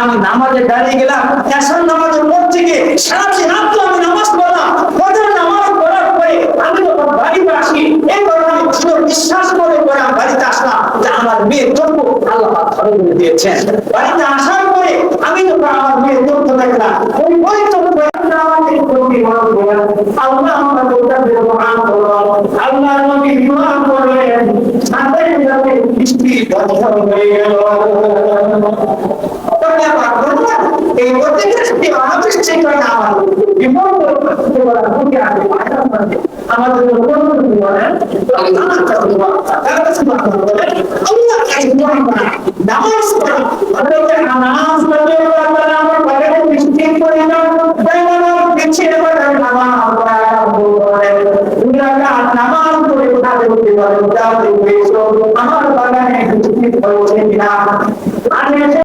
আমি নামাজে দাঁড়িয়ে গেলাম, এশার নামাজের পর থেকে সারাটি রাত আমি নামাজ পড়লাম। ফজর নামাজ পড়ার পরে আমি যখন বাড়িতে আসি, এই কথা আমি বিশ্বাস করে বাড়িতে আসলাম যে আমার মেয়ের জন্ম আল্লাহ ভালো করে দিয়েছেন। বাড়িতে আসার পরে আমি যখন আমার মেয়ের জন্ম দেখলাম, ওই জন্য আল্লাহ আমরা বলতে আল্লাহ নবী দোয়া করলেন, সাথে সাথে বৃষ্টি বর্ষণ হয়ে গেল। এই প্রত্যেকটি অনাবৃষ্টি করে আমার বিপদ আমাদের বলেন নামাজ পড়া